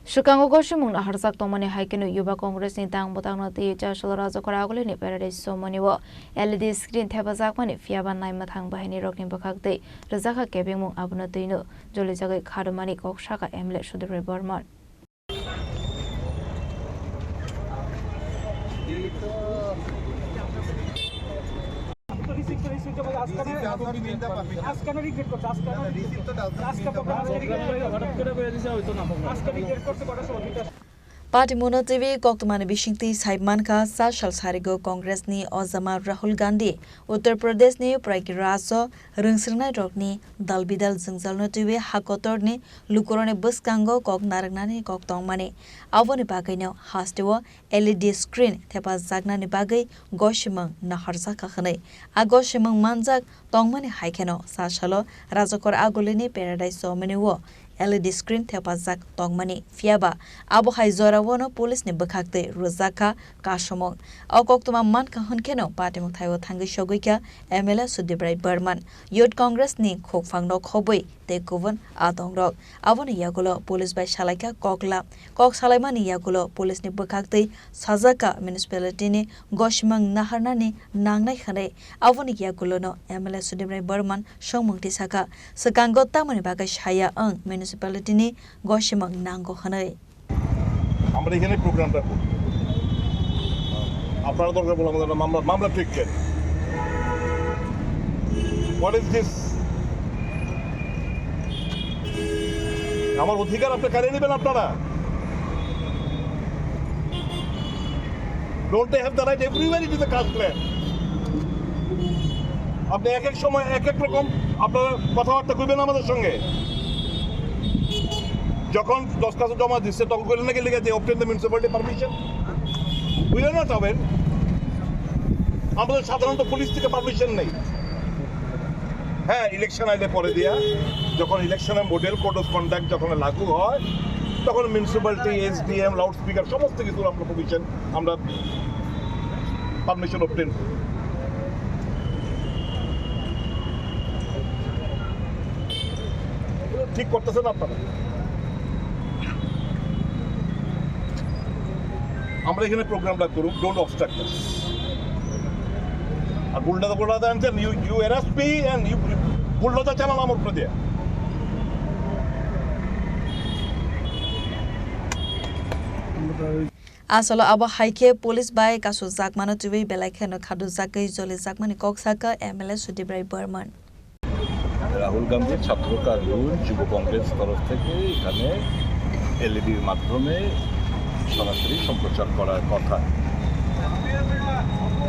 Swkango Gosimung Naharjak Tongmani haikhe Yuba Congress ni Tangwbtang Chasalo Rajakhor Agulini Paradies Chowmuhani LED Screen Thepajakmani Phiyaba Naimwthang bahinirok ni Bwkhaktwi Rwjakha Kebengmung Abono Jolijagwi Khadujakmani Koksakha Sudip Barman Party Mono Twiwi Tongmani Bisingo Wnglaikha Chasalo Congress ni Ozama Rahul Gandhi Uttar Pradesh ni Prayagraj Rungsringnai Rokni Dalbidal Jungjalno Twiwi Hakotor ni Lukorone Screen Thepajakmani Tongmani Aboni Bagaino Hastewo LED Screen Thepajakmani Bagai Gosimung Naharjak Kakhanai Gosimung Manjak Tongmani haikhe Chasalo Rajakhor Agulini Paradies Chowmuhani LED Screen Thepajak Tongmani Phiyaba Abohai Zorawono Police ni Bwkhaktwi Rwjakha Kasomung Koktuma Manka Hunkeno Party Mukthaio Thangi Shoguika MLA Sudip Barman Youth Congress ni Khokfangno Khobui te Guvan Adongrok Abono Yagulo Police by Shalaika Kokla Koksalaimani Yagulo Police ni Bwkhaktwi Sajaka Municipality ni Gosimung Naharnani Nangnai Khane Abono Yagulo no MLA Sudip Barman Chowmuhani Saka Swkango Tamani Bagai Shaya Municipality ni Gosimung Nango Khanai আমরা এখানে প্রোগ্রামটা করব আপনারা দরকার বলে আমাদের মামলা ঠিক করে হোয়াট ইজ দিস আমার অধিকার আপনি কেড়ে নেবেন আপনারা don't they have the right everywhere it is the caste land আপনি এক এক সময় এক এক রকম আপনারা কথাবার্তা কইবেন আমাদের সঙ্গে যখন দরখাস্ত জমা দিচ্ছে তখন কইলেন নাকি লিখে যে obtain the municipality permission we are not aware আমাদের সাধারণত পুলিশ থেকে পারমিশন নেই হ্যাঁ ইলেকশন আইলে পরে দিয়া যখন ইলেকশনের মডেল কোড অফ কন্ডাক্ট যখন লাগু হয় তখন মিউনিসিপ্যালিটি এসডিএম লাউড স্পিকার সমস্ত কিছু আমরা আমরা পারমিশন অবটেন ঠিক করতেছেন আপনারা আমরা এখানে প্রোগ্রামটা করুক ডোন্ট অবস্ট্রাক্ট আস আর বুলডোজার আনছেন you arrest me and you bulldozer চালান আমার উপরে দিয়ে Asalo abo haikhe police by Khadujakmani Twiwi Belaikhe Khadujakwi Jolijagwi Koksakha MLA Sudip Barman Rahul গান্ধীর ছাত্র কার্যক্রম যুব কংগ্রেস তরফ থেকে এখানে এলইডির মাধ্যমে সরাসরি সম্প্রচার করার কথা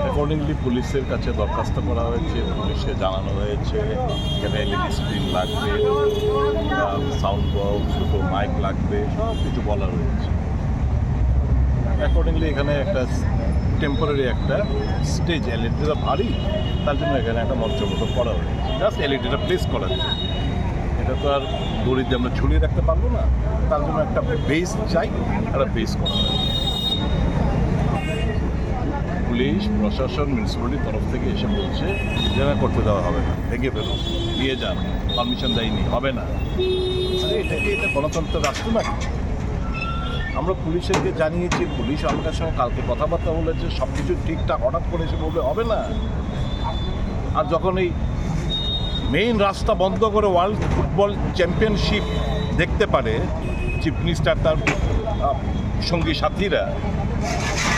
অ্যাকর্ডিংলি পুলিশের কাছে দরখাস্ত করা হয়েছে পুলিশকে জানানো হয়েছে এখানে এলইডি স্ক্রিন লাগবে সাউন্ড বক্স দুটো মাইক লাগবে সব কিছু বলা রয়েছে অ্যাকর্ডিংলি এখানে একটা টেম্পোরারি একটা স্টেজ এলইডিটা ভারী তার জন্য এখানে একটা মঞ্চ মতো করা হয়েছে জাস্ট এলইডিটা প্লেস করা যায় এটা তো আর দড়ি দিয়ে আমরা ঝুলিয়ে রাখতে পারবো না তার জন্য একটা বেস চাই একটা বেস করা হয় পুলিশ প্রশাসন মিউনিসিপ্যালিটির তরফ থেকে এসে বলছে যে করতে দেওয়া হবে না ভেঙে ফেলো নিয়ে যান পারমিশন দেয়নি হবে না এটা গণতন্ত্রের রাষ্ট্র না আমরা পুলিশকে জানিয়েছি পুলিশ আমাদের সঙ্গে কালকে কথাবার্তা বলেছে সব কিছু ঠিকঠাক হঠাৎ করে এসে বলবে হবে না আর যখন এই মেইন রাস্তা বন্ধ করে ওয়ার্ল্ড ফুটবল চ্যাম্পিয়নশিপ দেখতে পারে চিফ মিনিস্টার তার সঙ্গী সাথীরা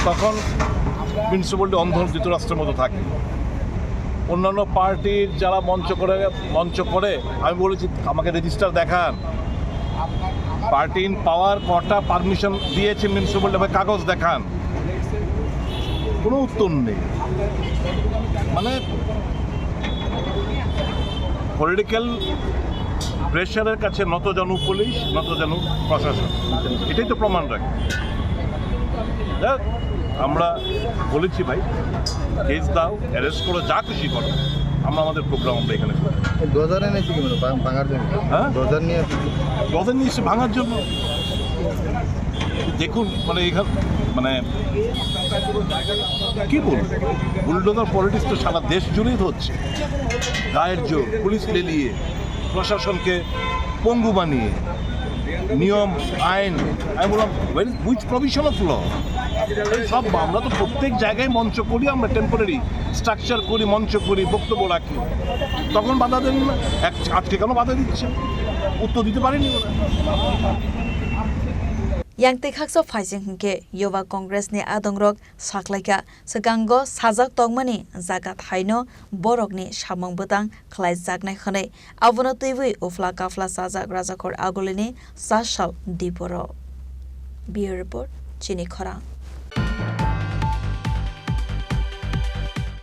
তখন মিউনিসিপ্যালিটি অন্ধ ধৃতরাষ্ট্রের মতো থাকে অন্যান্য পার্টির যারা মঞ্চ করে আমি বলেছি আমাকে রেজিস্টার দেখান পার্টি ইন পাওয়ার কটা পারমিশন দিয়েছে মিউনিসিপ্যালিটি কাগজ দেখান কোনো উত্তর নেই মানে পলিটিক্যাল প্রেশারের কাছে নতজানু পুলিশ নতজানু প্রশাসন এটাই তো প্রমাণ রাখে আমরা বলেছি ভাই কেস দাও অ্যারেস্ট করো যা খুশি করো আমরা আমাদের প্রোগ্রাম আমরা এখানে ডোজার এনেছি কি ভাঙার জন্য হ্যাঁ ডোজার নিয়ে এসে ভাঙার জন্য দেখুন মানে এখানে মানে কি বলবো বুলডোজার পলিটিক্স তো সারা দেশ জুড়েই হচ্ছে গায়ের জোর পুলিশ লেলিয়ে প্রশাসনকে পঙ্গু বানিয়ে নিয়ম আইন আমি বললাম হুইচ প্রভিশন অফ ল সব আমরা তো প্রত্যেক জায়গায় মঞ্চ করি আমরা টেম্পোরারি স্ট্রাকচার করি মঞ্চ করি বক্তব্য রাখি তখন বাধা দেন না আজকে কেন বাধা দিচ্ছে উত্তর দিতে পারেনি ওরা yang tekhakso phaising hingke Yuba Congress ni adongrok saklaika Swkango sajak Tongmani jaga thaino borok ni Chowmuhani khlaijaknai khonai Abono Twiwi ufla kafla sajak Rajakhor Agulini Chasalo Dipuro. Bureau report Chini Khorang.